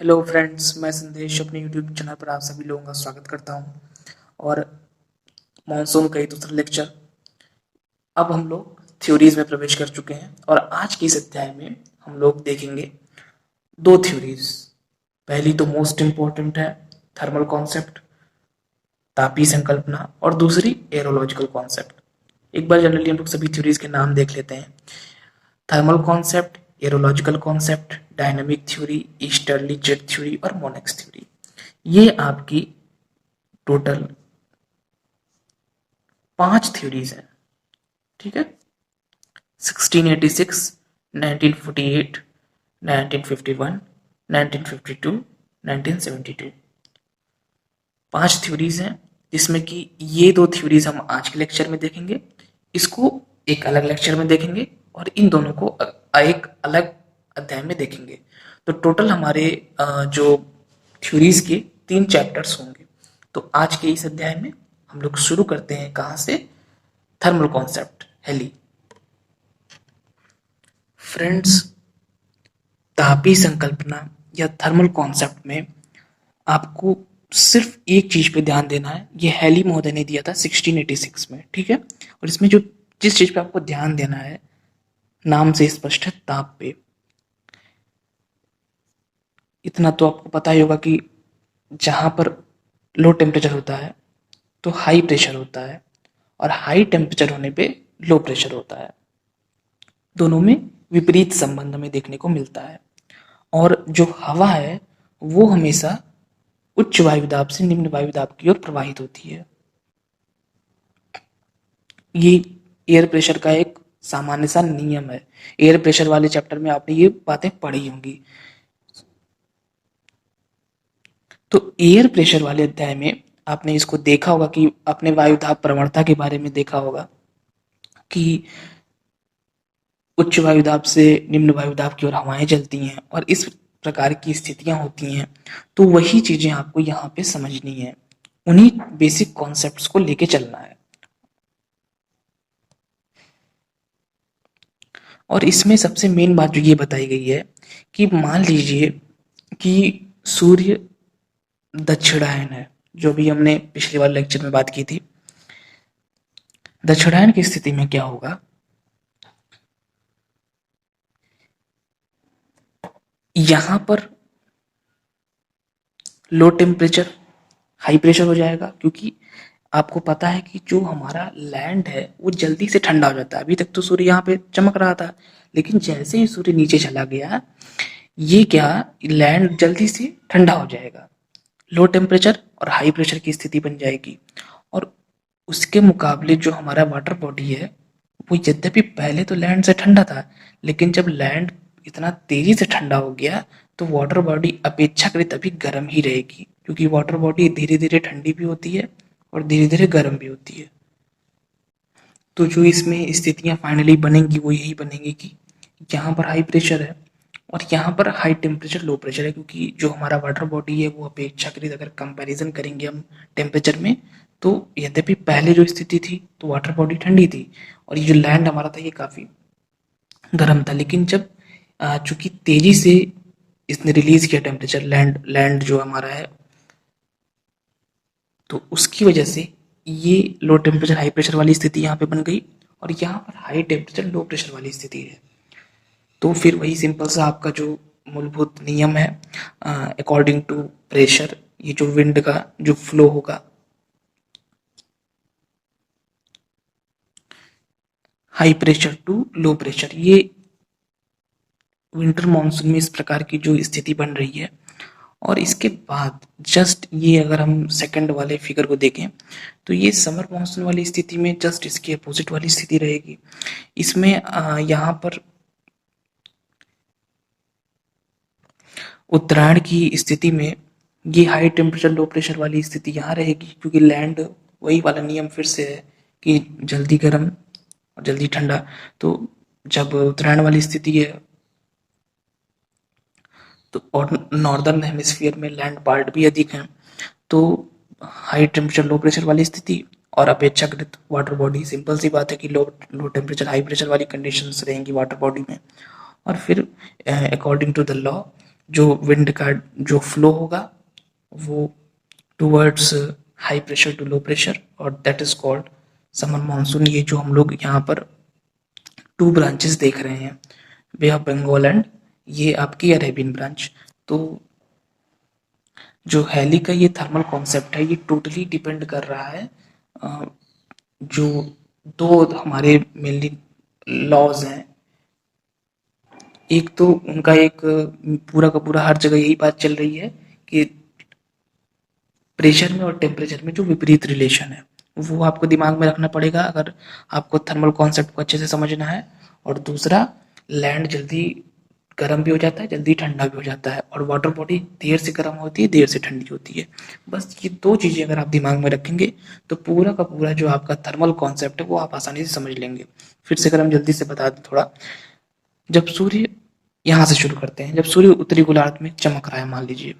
Hello friends, मैं संदेश अपने यूट्यूब चैनल पर आप सभी लोगों का स्वागत करता हूं। और मॉनसून का ही दूसरा लेक्चर। अब हम लोग थ्योरीज में प्रवेश कर चुके हैं और आज की इस अध्याय में हम लोग देखेंगे दो थ्योरीज। पहली तो मोस्ट इम्पोर्टेंट है, थर्मल कॉन्सेप्ट, तापीय संकल्पना, और दूसरी एरोलॉजिकल कॉन्सेप्ट। एक बार जनरली हम लोग सभी थ्योरीज के नाम देख लेते हैं। Thermal concept, aerological concept, dynamic theory, easterly jet theory और मोनेक्स थ्योरी। ये आपकी टोटल 5 थ्योरीज हैं। ठीक है, 1686, 1948, 1951, 1952, 1972। 5 थ्योरीज हैं जिसमें कि ये दो थ्योरीज हम आज के लेक्चर में देखेंगे, इसको एक अलग लेक्चर में देखेंगे और इन दोनों को एक अलग अध्याय में देखेंगे। तो टोटल हमारे जो थ्योरीज के 3 चैप्टर्स होंगे। तो आज के इस अध्याय में हम लोग शुरू करते हैं कहाँ से? Thermal concept, heli. फ्रेंड्स, तापीय संकल्पना या थर्मल कॉन्सेप्ट में आपको सिर्फ एक चीज पे ध्यान देना है। ये हेली महोदय ने दिया था 1686 में, ठीक है। और इसमें जो जिस चीज पे आपको ध्यान देना है, नाम से स्पष्ट है, ताप पे। इतना तो आपको पता ही होगा कि जहां पर लो टेम्परेचर होता है तो हाई प्रेशर होता है, और हाई टेम्परेचर होने पे लो प्रेशर होता है। दोनों में विपरीत संबंध हमें देखने को मिलता है। और जो हवा है वो हमेशा उच्च वायुदाब से निम्न वायुदाब की ओर प्रवाहित होती है। ये एयर प्रेशर का एक सामान्य सा नियम है। एयर प्रेशर वाले चैप्टर में आपने ये बातें पढ़ी होंगी। तो एयर प्रेशर वाले अध्याय में आपने इसको देखा होगा कि आपने वायुदाब प्रवणता के बारे में देखा होगा कि उच्च वायुदाब से निम्न वायुदाब की ओर हवाएं चलती हैं और इस प्रकार की स्थितियां होती हैं। तो वही चीजें आपको यहाँ पे समझनी है, उन्हीं बेसिक कॉन्सेप्ट्स को लेके चलना है। और इसमें सबसे मेन बात जो ये बताई गई है कि मान लीजिए कि सूर्य दक्षिणायन है, जो भी हमने पिछले वाले लेक्चर में बात की थी। दक्षिणायन की स्थिति में क्या होगा? यहां पर लो टेम्परेचर हाई प्रेशर हो जाएगा, क्योंकि आपको पता है कि जो हमारा लैंड है वो जल्दी से ठंडा हो जाता है। अभी तक तो सूर्य यहाँ पे चमक रहा था, लेकिन जैसे ही सूर्य नीचे चला गया, ये क्या, लैंड जल्दी से ठंडा हो जाएगा। लो टेम्परेचर और हाई प्रेशर की स्थिति बन जाएगी। और उसके मुकाबले जो हमारा वाटर बॉडी है वो यद्यपि पहले तो लैंड से ठंडा था, लेकिन जब लैंड इतना तेजी से ठंडा हो गया तो वाटर बॉडी अपेक्षाकृत अभी गर्म ही रहेगी, क्योंकि वाटर बॉडी धीरे धीरे ठंडी भी होती है और धीरे धीरे गर्म भी होती है। तो जो इसमें स्थितियां फाइनली बनेंगी वो यही बनेंगी कि यहाँ पर हाई प्रेशर है और यहाँ पर हाई टेम्परेचर लो प्रेशर है, क्योंकि जो हमारा वाटर बॉडी है वो अपेक्षाकृत अगर कंपैरिजन करेंगे हम टेम्परेचर में, तो यद्यपि पहले जो स्थिति थी तो वाटर बॉडी ठंडी थी और ये जो लैंड हमारा था ये काफ़ी गर्म था। लेकिन जब चूंकि तेजी से इसने रिलीज किया टेम्परेचर, लैंड जो हमारा है, तो उसकी वजह से ये लो टेम्परेचर हाई प्रेशर वाली स्थिति यहाँ पे बन गई और यहाँ पर हाई टेम्परेचर लो प्रेशर वाली स्थिति है। तो फिर वही सिंपल सा आपका जो मूलभूत नियम है, अकॉर्डिंग टू प्रेशर, ये जो विंड का जो फ्लो होगा, high pressure to low pressure, ये विंटर मानसून में इस प्रकार की जो स्थिति बन रही है। और इसके बाद जस्ट ये अगर हम सेकंड वाले फिगर को देखें तो ये समर मानसून वाली स्थिति में जस्ट इसकी अपोजिट वाली स्थिति रहेगी। इसमें यहाँ पर उत्तरायण की स्थिति में ये हाई टेम्परेचर लो प्रेशर वाली स्थिति यहाँ रहेगी, क्योंकि लैंड वही वाला नियम फिर से है कि जल्दी गर्म और जल्दी ठंडा। तो जब उत्तरायण वाली स्थिति है तो और नॉर्दर्न हेमिस्फीयर में लैंड पार्ट भी अधिक है, तो हाई टेम्परेचर लो प्रेशर वाली स्थिति और अपेक्षाकृत वाटर बॉडी, सिंपल सी बात है कि low low temperature high pressure वाली कंडीशंस रहेंगी वाटर बॉडी में। और फिर अकॉर्डिंग टू द लॉ जो विंड का जो फ्लो होगा वो towards high pressure to low pressure, और that is called summer monsoon. ये जो हम लोग यहाँ पर टू ब्रांचेस देख रहे हैं, बे ऑफ बंगाल एंड ये आपकी अरेबियन ब्रांच। तो जो हैली का ये थर्मल कॉन्सेप्ट है ये टोटली डिपेंड कर रहा है जो दो हमारे मेनली लॉज हैं। एक तो उनका एक पूरा का पूरा हर जगह यही बात चल रही है कि प्रेशर में और टेम्परेचर में जो विपरीत रिलेशन है वो आपको दिमाग में रखना पड़ेगा अगर आपको थर्मल कॉन्सेप्ट को अच्छे से समझना है। और दूसरा, लैंड जल्दी गर्म भी हो जाता है, जल्दी ठंडा भी हो जाता है, और वाटर बॉडी देर से गर्म होती है, देर से ठंडी होती है। बस ये दो चीज़ें अगर आप दिमाग में रखेंगे तो पूरा का पूरा जो आपका थर्मल कॉन्सेप्ट है वो आप आसानी से समझ लेंगे। फिर से अगर हम जल्दी से बता दें थोड़ा, जब सूर्य यहाँ से शुरू करते हैं, जब सूर्य उत्तरी गोलार्ध में चमक रहा है मान लीजिए,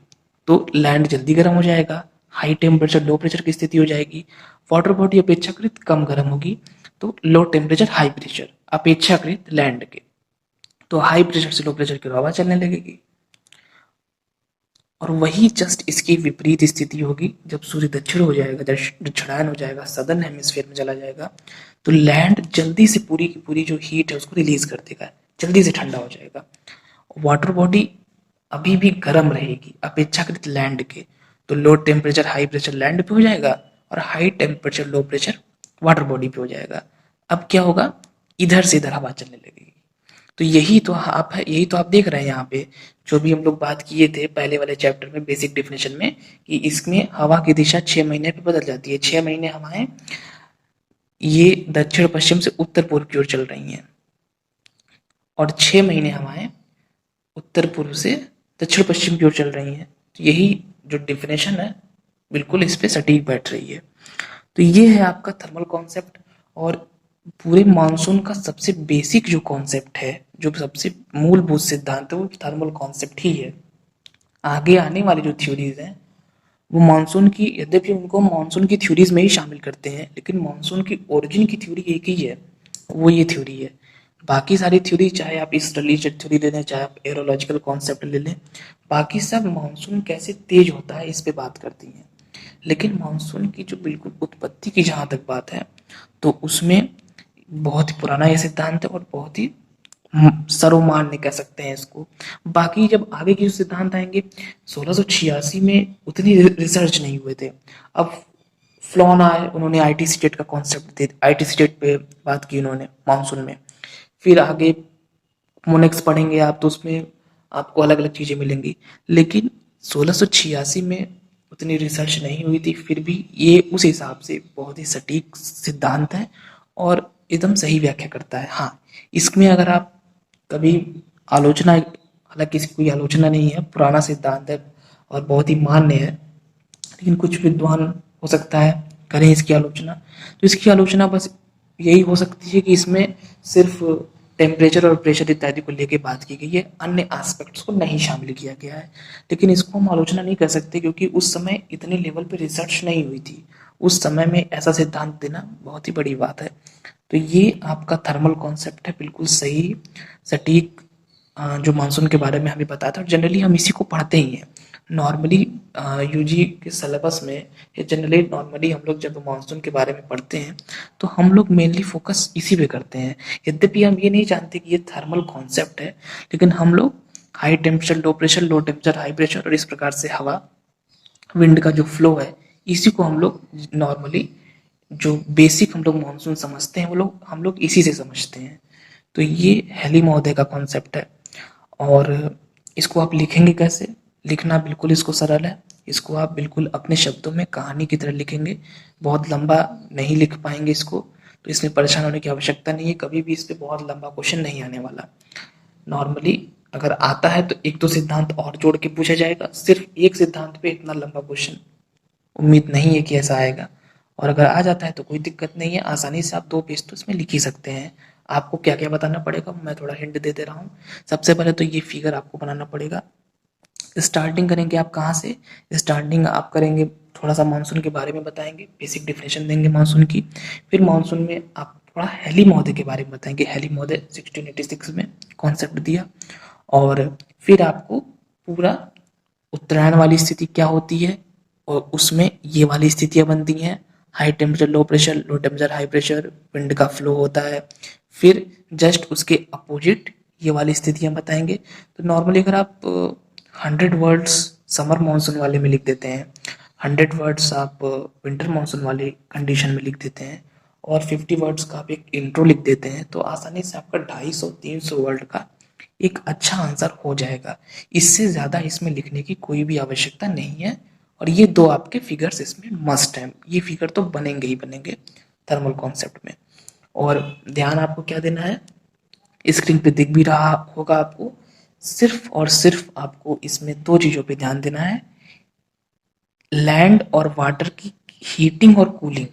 तो लैंड जल्दी गर्म हो जाएगा, हाई टेम्परेचर लो प्रेशर की स्थिति हो जाएगी, वाटर बॉडी अपेक्षाकृत कम गर्म होगी, तो लो टेम्परेचर हाई प्रेशर अपेक्षाकृत लैंड के, तो हाई प्रेशर से लो प्रेशर की हवा चलने लगेगी। और वही जस्ट इसकी विपरीत स्थिति होगी जब सूर्य दक्षिण हो जाएगा, दक्षिणायन हो जाएगा, सदर्न हेमिस्फीयर में चला जाएगा, तो लैंड जल्दी से पूरी की पूरी जो हीट है उसको रिलीज कर देगा, जल्दी से ठंडा हो जाएगा। वाटर बॉडी अभी भी गर्म रहेगी अपेक्षाकृत लैंड के, तो लो टेम्परेचर हाई प्रेशर लैंड पे हो जाएगा और high temperature low pressure water body पे हो जाएगा। अब क्या होगा, इधर से इधर हवा चलने लगेगी। तो यही तो आप देख रहे हैं यहाँ पे, जो भी हम लोग बात किए थे पहले वाले चैप्टर में बेसिक डेफिनेशन में, कि इसमें हवा की दिशा 6 महीने पे बदल जाती है। 6 महीने हवाएं ये दक्षिण पश्चिम से उत्तर पूर्व की ओर चल रही हैं, और 6 महीने हवाएं उत्तर पूर्व से दक्षिण पश्चिम की ओर चल रही हैं। तो यही जो डेफिनेशन है बिल्कुल इस पे सटीक बैठ रही है। तो ये है आपका थर्मल कॉन्सेप्ट। और पूरे मानसून का सबसे बेसिक जो कॉन्सेप्ट है, जो सबसे मूलभूत सिद्धांत है, वो थर्मल कॉन्सेप्ट ही है। आगे आने वाली जो थ्योरीज हैं वो मानसून की, यद्यपि उनको मानसून की थ्योरीज में ही शामिल करते हैं, लेकिन मानसून की ओरिजिन की थ्योरी एक ही है, वो ये थ्योरी है। बाकी सारी थ्योरी, चाहे आप इस रिलेटेड थ्योरी ले लें, चाहे आप एरोलॉजिकल कॉन्सेप्ट ले लें, बाकी सब मानसून कैसे तेज होता है इस पे बात करती हैं। लेकिन मानसून की जो बिल्कुल उत्पत्ति की जहाँ तक बात है, तो उसमें बहुत ही पुराना ये सिद्धांत है और बहुत ही सर्वमान्य कह सकते हैं इसको। बाकी जब आगे के जो सिद्धांत आएंगे, 1686 में उतनी रिसर्च नहीं हुए थे। अब फ्लॉन आए, उन्होंने आईटी स्टेट का कॉन्सेप्ट दे, आईटी स्टेट पे बात की उन्होंने मानसून में। फिर आगे मोनेक्स पढ़ेंगे आप तो उसमें आपको अलग अलग चीज़ें मिलेंगी। लेकिन 1686 में उतनी रिसर्च नहीं हुई थी, फिर भी ये उस हिसाब से बहुत ही सटीक सिद्धांत है और एकदम सही व्याख्या करता है। हाँ, इसमें अगर आप कभी आलोचना, हालांकि इसकी कोई आलोचना नहीं है, पुराना सिद्धांत है और बहुत ही मान्य है, लेकिन कुछ विद्वान हो सकता है करें इसकी आलोचना, तो इसकी आलोचना बस यही हो सकती है कि इसमें सिर्फ टेम्परेचर और प्रेशर इत्यादि को लेके बात की गई है, अन्य एस्पेक्ट्स को नहीं शामिल किया गया है। लेकिन इसको हम आलोचना नहीं कर सकते क्योंकि उस समय इतने लेवल पे रिसर्च नहीं हुई थी। उस समय में ऐसा सिद्धांत देना बहुत ही बड़ी बात है। तो ये आपका थर्मल कॉन्सेप्ट है, बिल्कुल सही सटीक, जो मानसून के बारे में हमें बताया था, और जनरली हम इसी को पढ़ते ही हैं नॉर्मली यूजी के सिलेबस में। या जनरली नॉर्मली हम लोग जब मानसून के बारे में पढ़ते हैं तो हम लोग मेनली फोकस इसी पे करते हैं। यद्यपि हम ये नहीं जानते कि ये थर्मल कॉन्सेप्ट है, लेकिन हम लोग हाई टेम्परेचर लो प्रेशर, लो टेम्परेचर हाई प्रेशर, और इस प्रकार से हवा, विंड का जो फ्लो है, इसी को हम लोग नॉर्मली जो बेसिक हम लोग मानसून समझते हैं वो लोग हम लोग इसी से समझते हैं। तो ये हेली महोदय का कॉन्सेप्ट है। और इसको आप लिखेंगे कैसे, लिखना बिल्कुल इसको सरल है। इसको आप बिल्कुल अपने शब्दों में कहानी की तरह लिखेंगे, बहुत लंबा नहीं लिख पाएंगे इसको, तो इसमें परेशान होने की आवश्यकता नहीं है। कभी भी इस पर बहुत लंबा क्वेश्चन नहीं आने वाला। नॉर्मली अगर आता है तो एक दो सिद्धांत और जोड़ के पूछा जाएगा, सिर्फ एक सिद्धांत पे इतना लंबा क्वेश्चन उम्मीद नहीं है कि ऐसा आएगा। और अगर आ जाता है तो कोई दिक्कत नहीं है, आसानी से आप 2 पेज तो इसमें लिख ही सकते हैं। आपको क्या क्या बताना पड़ेगा मैं थोड़ा हिंट दे दे रहा हूँ। सबसे पहले तो ये फिगर आपको बनाना पड़ेगा। स्टार्टिंग करेंगे आप कहाँ से, स्टार्टिंग आप करेंगे थोड़ा सा मानसून के बारे में बताएंगे, बेसिक डिफिनेशन देंगे मानसून की। फिर मानसून में आप थोड़ा हेली महोदय के बारे में बताएंगे, हेली महोदय 1686 में कॉन्सेप्ट दिया। और फिर आपको पूरा उत्तरायण वाली स्थिति क्या होती है और उसमें ये वाली स्थितियां बनती हैं, हाई टेम्परेचर लो प्रेशर, लो टेम्परेचर हाई प्रेशर, विंड का फ्लो होता है। फिर जस्ट उसके अपोजिट ये वाली स्थितियां बताएंगे। तो नॉर्मली अगर आप 100 वर्ड्स समर मानसून वाले में लिख देते हैं, 100 वर्ड्स आप विंटर मानसून वाले कंडीशन में लिख देते हैं और 50 वर्ड्स का आप एक इंट्रो लिख देते हैं, तो आसानी से आपका 250-300 वर्ड का एक अच्छा आंसर हो जाएगा। इससे ज़्यादा इसमें लिखने की कोई भी आवश्यकता नहीं है। और ये दो आपके फिगर्स इसमें मस्ट हैं, ये फिगर तो बनेंगे ही बनेंगे थर्मल कॉन्सेप्ट में। और ध्यान आपको क्या देना है, स्क्रीन पे दिख भी रहा होगा आपको, सिर्फ और सिर्फ आपको इसमें दो चीज़ों पे ध्यान देना है, लैंड और वाटर की हीटिंग और कूलिंग,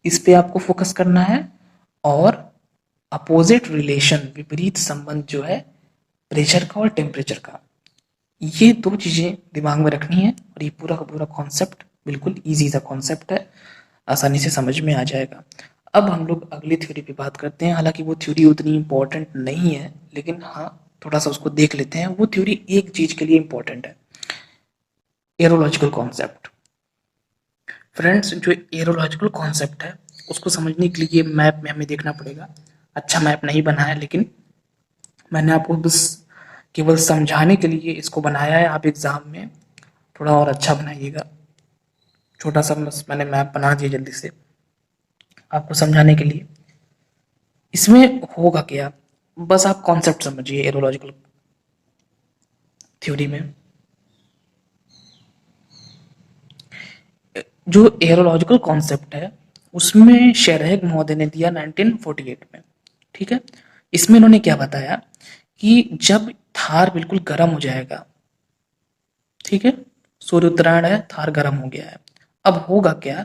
इस पे आपको फोकस करना है। और अपोजिट रिलेशन, विपरीत संबंध जो है प्रेशर का और टेम्परेचर का, ये दो चीज़ें दिमाग में रखनी है। और ये पूरा का पूरा कॉन्सेप्ट बिल्कुल इजी सा कॉन्सेप्ट है, आसानी से समझ में आ जाएगा। अब हम लोग अगली थ्योरी पे बात करते हैं। हालांकि वो थ्योरी उतनी इम्पोर्टेंट नहीं है, लेकिन हाँ थोड़ा सा उसको देख लेते हैं। वो थ्योरी एक चीज़ के लिए इम्पोर्टेंट है, एरोलॉजिकल कॉन्सेप्ट। फ्रेंड्स, जो एरोलॉजिकल कॉन्सेप्ट है उसको समझने के लिए मैप में हमें देखना पड़ेगा। अच्छा मैप नहीं बना है, लेकिन मैंने आपको बस केवल समझाने के लिए इसको बनाया है। आप एग्ज़ाम में थोड़ा और अच्छा बनाइएगा। छोटा सा बस मैंने मैप बना दिया जल्दी से आपको समझाने के लिए। इसमें होगा क्या, बस आप कॉन्सेप्ट समझिए एरोलॉजिकल थ्योरी में। जो एरोलॉजिकल कॉन्सेप्ट है उसमें शेरहग महोदय ने दिया 1948 में, ठीक है। इसमें इन्होंने क्या बताया कि जब थार बिल्कुल गर्म हो जाएगा, ठीक है, सूर्य उत्तरायण है, थार गर्म हो गया है, अब होगा क्या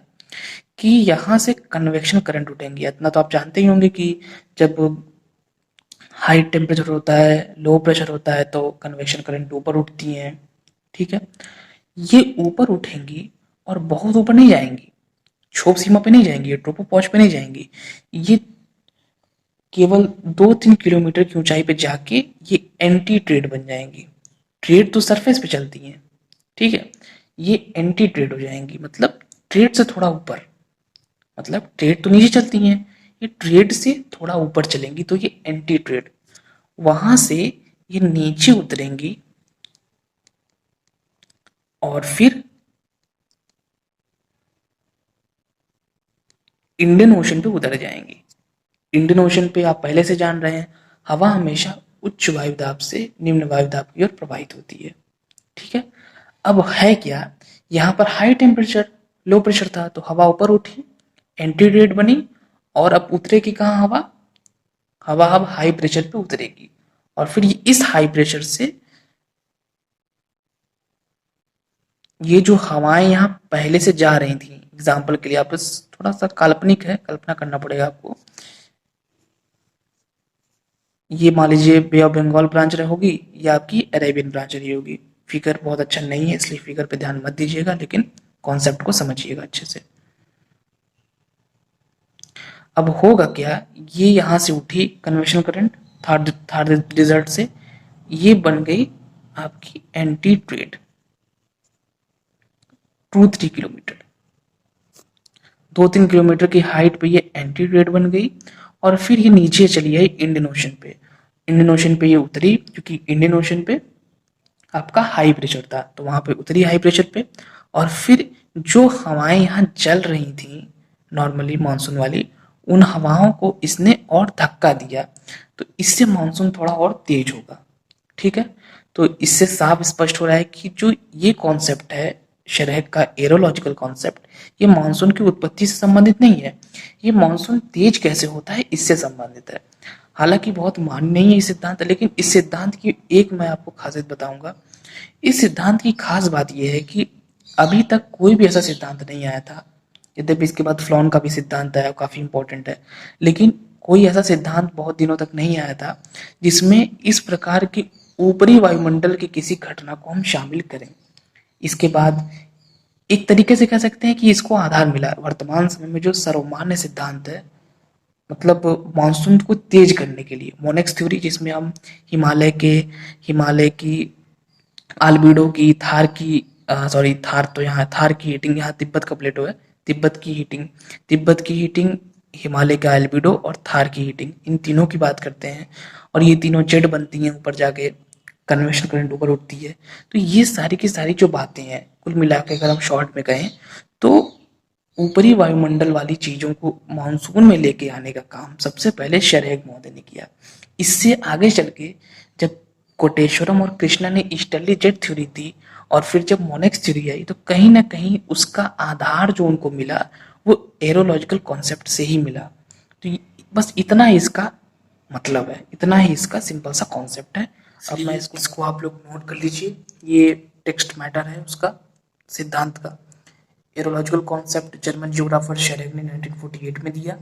कि यहाँ से कन्वेक्शन करंट उठेंगे। इतना तो आप जानते ही होंगे कि जब हाई टेम्परेचर होता है, लो प्रेशर होता है, तो कन्वेक्शन करंट ऊपर उठती हैं, ठीक है। ये ऊपर उठेंगी और बहुत ऊपर नहीं जाएंगी, क्षोभ सीमा पे नहीं जाएंगी, ट्रोपोपॉज पे नहीं जाएंगी, ये केवल 2-3 किलोमीटर की ऊंचाई पे जाके ये एंटी ट्रेड बन जाएंगी। ट्रेड तो सरफेस पे चलती हैं, ठीक है, ये एंटी ट्रेड हो जाएंगी, मतलब ट्रेड से थोड़ा ऊपर, मतलब ट्रेड तो नीचे चलती हैं, ये ट्रेड से थोड़ा ऊपर चलेंगी, तो ये एंटी ट्रेड, वहां से ये नीचे उतरेंगी और फिर इंडियन ओशन पे उतर जाएंगी। इंडियन ओशन पे आप पहले से जान रहे हैं, हवा हमेशा उच्च वायुदाब से निम्न वायुदाब की ओर प्रवाहित होती है, ठीक है। अब है क्या, यहाँ पर हाई टेम्परेचर लो प्रेशर था, तो हवा ऊपर उठी, एंटी ट्रेड बनी, और अब उतरेगी कहाँ हवा, हवा अब हाई प्रेशर पे उतरेगी। और फिर इस हाई प्रेशर से ये जो हवाएं यहाँ पहले से जा रही थी, एग्जाम्पल के लिए आप थोड़ा सा काल्पनिक है, कल्पना करना पड़ेगा आपको। ये मान लीजिए बे ऑफ बंगाल ब्रांच होगी या आपकी अरेबियन ब्रांच रही होगी। फिगर बहुत अच्छा नहीं है इसलिए फिगर पे ध्यान मत दीजिएगा, लेकिन कॉन्सेप्ट को समझिएगा अच्छे से। अब होगा क्या, ये यहाँ से उठी convection current third third desert से, ये बन गई आपकी एंटी ट्रेड 2-3 किलोमीटर, 2-3 किलोमीटर की हाइट पे ये एंटी ट्रेड बन गई। और फिर ये नीचे चली आई इंडियन ओशन पे। इंडियन ओशन पे ये उतरी, क्योंकि इंडियन ओशन पे आपका हाई प्रेशर था, तो वहां पे उतरी हाई प्रेशर पे। और फिर जो हवाएं यहाँ चल रही थी नॉर्मली मानसून वाली, उन हवाओं को इसने और धक्का दिया, तो इससे मानसून थोड़ा और तेज होगा, ठीक है। तो इससे साफ स्पष्ट हो रहा है कि जो ये कॉन्सेप्ट है शरह का एरोलॉजिकल कॉन्सेप्ट, ये मानसून की उत्पत्ति से संबंधित नहीं है, ये मानसून तेज कैसे होता है इससे संबंधित है। हालांकि बहुत मान्य नहीं है ये सिद्धांत, लेकिन इस सिद्धांत की एक मैं आपको खासियत बताऊंगा। इस सिद्धांत की खास बात यह है कि अभी तक कोई भी ऐसा सिद्धांत नहीं आया था, यद्यपि इसके बाद फ्लॉन का भी सिद्धांत आया, काफी इंपॉर्टेंट है, लेकिन कोई ऐसा सिद्धांत बहुत दिनों तक नहीं आया था जिसमें इस प्रकार की ऊपरी वायुमंडल की किसी घटना को हम शामिल करें। इसके बाद एक तरीके से कह सकते हैं कि इसको आधार मिला वर्तमान समय में जो सर्वमान्य सिद्धांत है, मतलब मानसून को तेज करने के लिए मोनेक्स थ्योरी, जिसमें हम हिमालय की आल्बिडो की, थार की, सॉरी थार तो यहाँ थार की हीटिंग, यहाँ तिब्बत का प्लेटो है, तिब्बत की हीटिंग, तिब्बत की हीटिंग, हिमालय का एल्बिडो और थार की हीटिंग, इन तीनों की बात करते हैं। और ये तीनों जेड बनती हैं, ऊपर जाके कन्वेक्शन करंट ऊपर उठती है। तो ये सारी की सारी जो बातें हैं, कुल मिला के अगर हम शॉर्ट में कहें तो ऊपरी वायुमंडल वाली चीजों को मानसून में लेके आने का काम सबसे पहले शरैग महोदय ने किया। इससे आगे चल के जब कोटेश्वरम और कृष्णा ने ईस्टर्ली जेट थ्योरी दी और फिर जब मोनेक्स थ्योरी आई, तो कहीं ना कहीं उसका आधार जो उनको मिला वो एरोलॉजिकल कॉन्सेप्ट से ही मिला। तो बस इतना ही इसका मतलब है, इतना ही इसका सिंपल सा कॉन्सेप्ट है। अब मैं इसको आप लोग नोट कर लीजिए, ये टेक्स्ट मैटर है उसका, सिद्धांत का। एरोलॉजिकल कॉन्सेप्ट जर्मन जियोग्राफर शेरेग ने 1948 में दिया।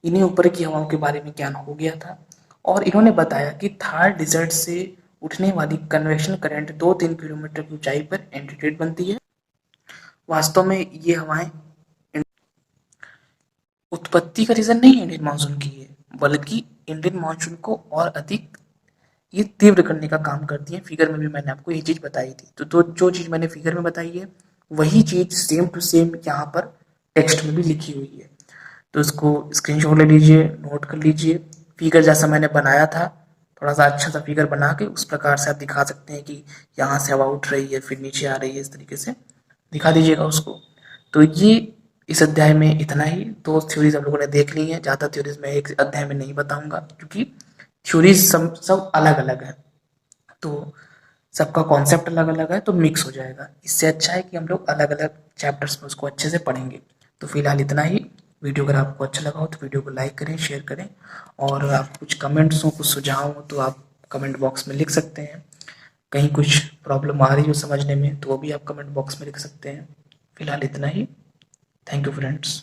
इन्हीं ऊपर की हवाओं के बारे में ज्ञान हो गया था और इन्होंने बताया कि थार डिजर्ट से उठने वाली कन्वेक्शन करंट 2-3 किलोमीटर की ऊंचाई पर एंटीटेड बनती है। वास्तव में ये हवाएं उत्पत्ति का रीजन नहीं इंडियन मानसून की है, बल्कि इंडियन मानसून को और अधिक ये तीव्र करने का काम करती है। फिगर में भी मैंने आपको ये चीज बताई थी, तो जो चीज मैंने फिगर में बताई है वही चीज सेम टू सेम यहाँ पर टेक्स्ट में भी लिखी हुई है। तो इसको स्क्रीनशॉट ले लीजिए, नोट कर लीजिए। फिगर जैसा मैंने बनाया था, थोड़ा सा अच्छा सा फिगर बना के उस प्रकार से आप दिखा सकते हैं कि यहाँ से हवा उठ रही है फिर नीचे आ रही है, इस तरीके से दिखा दीजिएगा उसको। तो ये इस अध्याय में इतना ही। दो थ्योरीज हम लोगों ने देख ली हैं, ज़्यादा थ्योरीज मैं एक अध्याय में नहीं बताऊंगा क्योंकि थ्योरीज सब अलग अलग है, तो सबका कॉन्सेप्ट अलग अलग है, तो मिक्स हो जाएगा। इससे अच्छा है कि हम लोग अलग अलग चैप्टर्स में उसको अच्छे से पढ़ेंगे। तो फिलहाल इतना ही। वीडियो अगर आपको अच्छा लगा हो तो वीडियो को लाइक करें, शेयर करें, और आप कुछ कमेंट्स हो, कुछ सुझाव हो तो आप कमेंट बॉक्स में लिख सकते हैं। कहीं कुछ प्रॉब्लम आ रही हो समझने में तो वो भी आप कमेंट बॉक्स में लिख सकते हैं। फिलहाल इतना ही। Thank you friends.